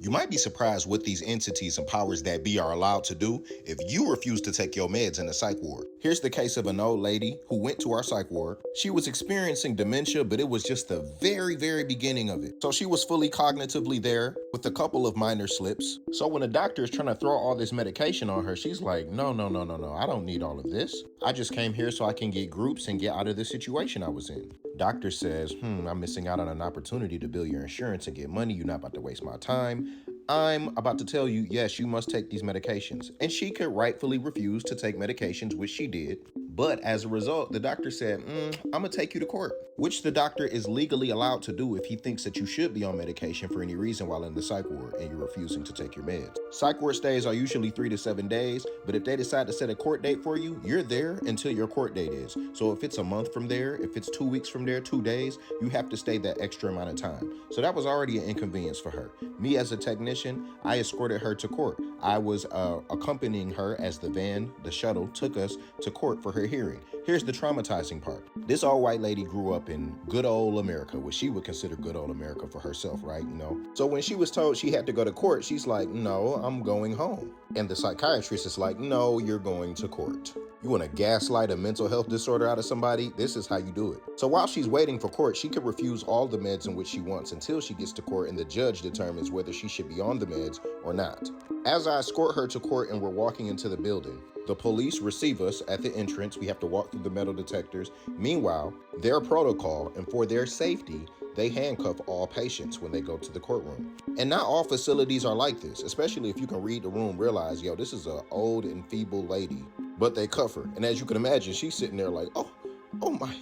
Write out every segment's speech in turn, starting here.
You might be surprised what these entities and powers that be are allowed to do if you refuse to take your meds in the psych ward. Here's the case of an old lady who went to our psych ward. She was experiencing dementia, but it was just the very beginning of it. So she was fully cognitively there with a couple of minor slips. So when the doctor is trying to throw all this medication on her, she's like, no, I don't need all of this. I just came here so I can get groups and get out of the situation I was in. Doctor says, I'm missing out on an opportunity to bill your insurance and get money. You're not about to waste my time. I'm about to tell you, yes, you must take these medications. And she could rightfully refuse to take medications, which she did. But as a result, the doctor said, I'm gonna take you to court, which the doctor is legally allowed to do if he thinks that you should be on medication for any reason while in the psych ward and you're refusing to take your meds. Psych ward stays are usually 3 to 7 days, but if they decide to set a court date for you, you're there until your court date is. So if it's a month from there, if it's 2 weeks from there, 2 days, you have to stay that extra amount of time. So that was already an inconvenience for her. Me as a technician, I escorted her to court. I was accompanying her as the shuttle took us to court for her hearing. Here's the traumatizing part. This old white lady grew up in good old America, what she would consider good old America for herself, right? So when she was told she had to go to court, she's like, no, I'm going home. And the psychiatrist is like, no, you're going to court. You want to gaslight a mental health disorder out of somebody? This is how you do it. So while she's waiting for court, she could refuse all the meds in which she wants until she gets to court and the judge determines whether she should be on the meds or not. As I escort her to court and we're walking into the building, the police receive us at the entrance. We have to walk through the metal detectors. Meanwhile, their protocol and for their safety, they handcuff all patients when they go to the courtroom. And not all facilities are like this, especially if you can read the room, realize, this is an old and feeble lady, but they cuff her. And as you can imagine, she's sitting there like, oh my,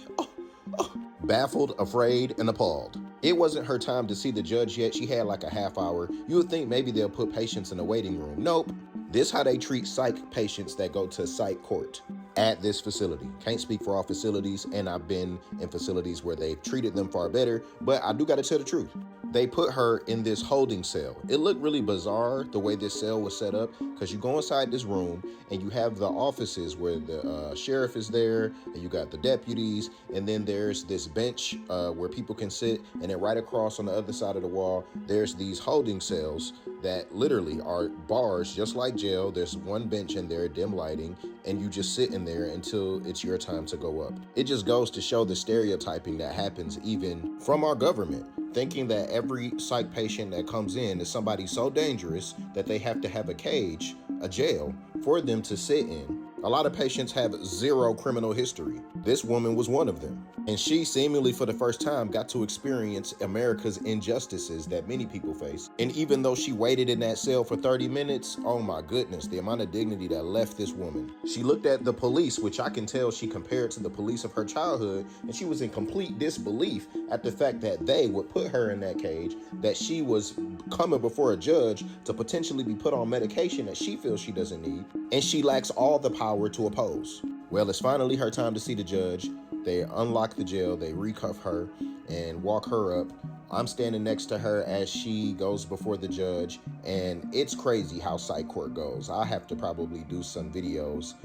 baffled, afraid, and appalled. It wasn't her time to see the judge yet. She had like a half hour. You would think maybe they'll put patients in the waiting room. Nope. This how they treat psych patients that go to psych court at this facility. Can't speak for all facilities, and I've been in facilities where they've treated them far better, but I do got to tell the truth. They put her in this holding cell. It looked really bizarre the way this cell was set up, because you go inside this room and you have the offices where the sheriff is there, and you got the deputies, and then there's this bench where people can sit, and then right across on the other side of the wall, there's these holding cells that literally are bars just like jail. There's one bench in there, dim lighting, and you just sit in there until it's your time to go up. It just goes to show the stereotyping that happens even from our government, thinking that every psych patient that comes in is somebody so dangerous that they have to have a cage, a jail, for them to sit in. A lot of patients have zero criminal history. This woman was one of them. And she seemingly for the first time got to experience America's injustices that many people face. And even though she waited in that cell for 30 minutes, oh my goodness, the amount of dignity that left this woman. She looked at the police, which I can tell she compared to the police of her childhood, and she was in complete disbelief at the fact that they would put her in that cage, that she was coming before a judge to potentially be put on medication that she feels she doesn't need, and she lacks all the power to oppose. Well, it's finally her time to see the judge. They unlock the jail, they recuff her and walk her up. I'm standing next to her as she goes before the judge, and it's crazy how psych court goes. I have to probably do some videos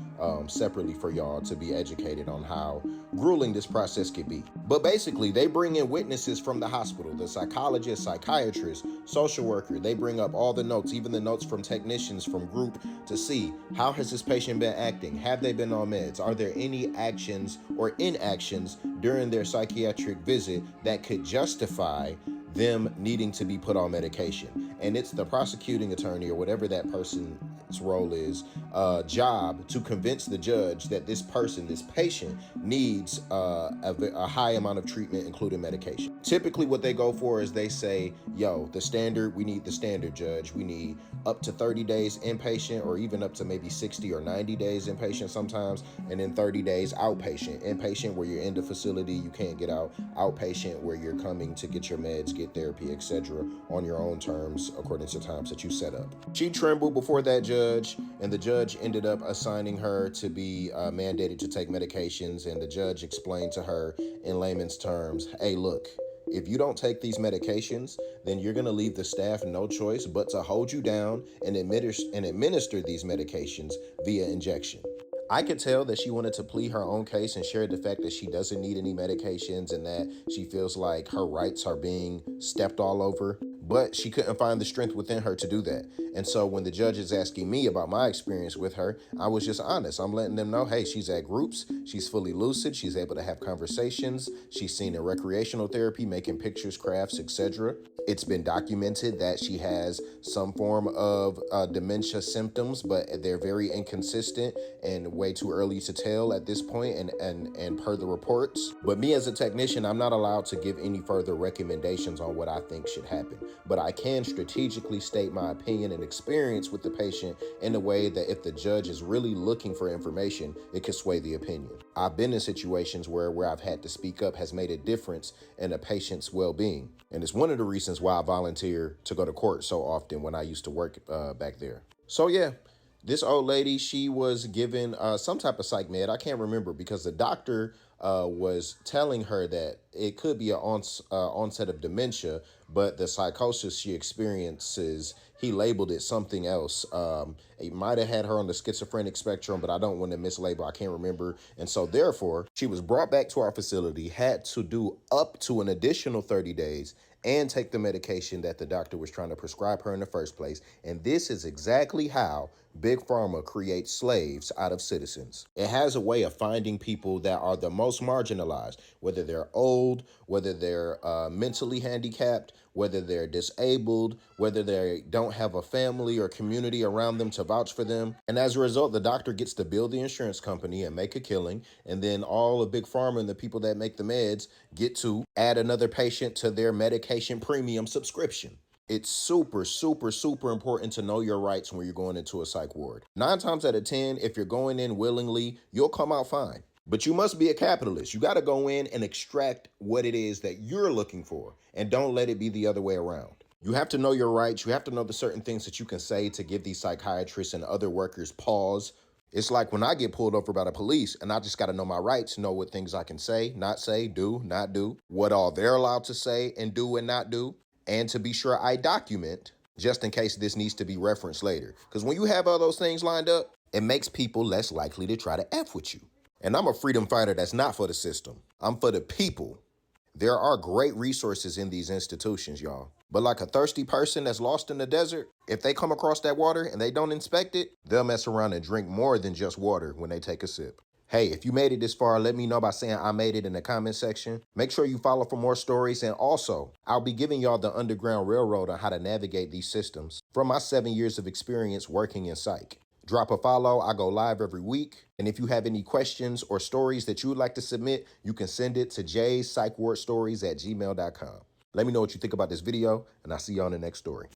separately for y'all to be educated on how grueling this process could be. But basically, they bring in witnesses from the hospital, the psychologist, psychiatrist, social worker. They bring up all the notes, even the notes from technicians from group, to see how has this patient been acting? Have they been on meds? Are there any actions or inactions during their psychiatric visit that could justify them needing to be put on medication? And it's the prosecuting attorney or whatever that person's role is, job to convince the judge that this person, this patient, needs a high amount of treatment, including medication. Typically what they go for is they say, the standard, we need the standard, judge. We need up to 30 days inpatient, or even up to maybe 60 or 90 days inpatient sometimes, and then 30 days outpatient. Inpatient where you're in the facility, you can't get out. Outpatient where you're coming to get your meds, get therapy, etc. on your own terms according to times that you set up. She trembled before that judge, and the judge ended up assigning her to be mandated to take medications, and the judge explained to her in layman's terms, hey, look, if you don't take these medications, then you're going to leave the staff no choice but to hold you down and administer these medications via injection. I could tell that she wanted to plead her own case and shared the fact that she doesn't need any medications and that she feels like her rights are being stepped all over. but she couldn't find the strength within her to do that. And so when the judge is asking me about my experience with her, I was just honest. I'm letting them know, hey, she's at groups, she's fully lucid, she's able to have conversations, she's seen in recreational therapy, making pictures, crafts, etc. It's been documented that she has some form of dementia symptoms, but they're very inconsistent and way too early to tell at this point, and per the reports. But me as a technician, I'm not allowed to give any further recommendations on what I think should happen. But I can strategically state my opinion and experience with the patient in a way that if the judge is really looking for information, it could sway the opinion. I've been in situations where I've had to speak up has made a difference in a patient's well-being. And it's one of the reasons why I volunteer to go to court so often when I used to work back there. So yeah, this old lady, she was given some type of psych med. I can't remember because the doctor was telling her that it could be an onset of dementia, but the psychosis she experiences, he labeled it something else. It might have had her on the schizophrenic spectrum, but I don't want to mislabel. I can't remember. And so therefore, she was brought back to our facility, had to do up to an additional 30 days and take the medication that the doctor was trying to prescribe her in the first place. And this is exactly how Big Pharma creates slaves out of citizens. It has a way of finding people that are the most marginalized, whether they're old, whether they're mentally handicapped, whether they're disabled, whether they don't have a family or community around them to vouch for them. And as a result, the doctor gets to build the insurance company and make a killing. And then all of Big Pharma and the people that make the meds get to add another patient to their medication premium subscription. It's super, super, super important to know your rights when you're going into a psych ward. 9 times out of 10, if you're going in willingly, you'll come out fine. But you must be a capitalist. You got to go in and extract what it is that you're looking for, and don't let it be the other way around. You have to know your rights. You have to know the certain things that you can say to give these psychiatrists and other workers pause. It's like when I get pulled over by the police and I just got to know my rights, know what things I can say, do, not do, what all they're allowed to say and do and not do, and to be sure I document just in case this needs to be referenced later. Because when you have all those things lined up, it makes people less likely to try to F with you. And I'm a freedom fighter that's not for the system. I'm for the people. There are great resources in these institutions, y'all. But like a thirsty person that's lost in the desert, if they come across that water and they don't inspect it, they'll mess around and drink more than just water when they take a sip. Hey, if you made it this far, let me know by saying I made it in the comment section. Make sure you follow for more stories. And also, I'll be giving y'all the Underground Railroad on how to navigate these systems from my 7 years of experience working in psych. Drop a follow. I go live every week. And if you have any questions or stories that you would like to submit, you can send it to jayspsychwardstories@gmail.com. Let me know what you think about this video, and I'll see you on the next story.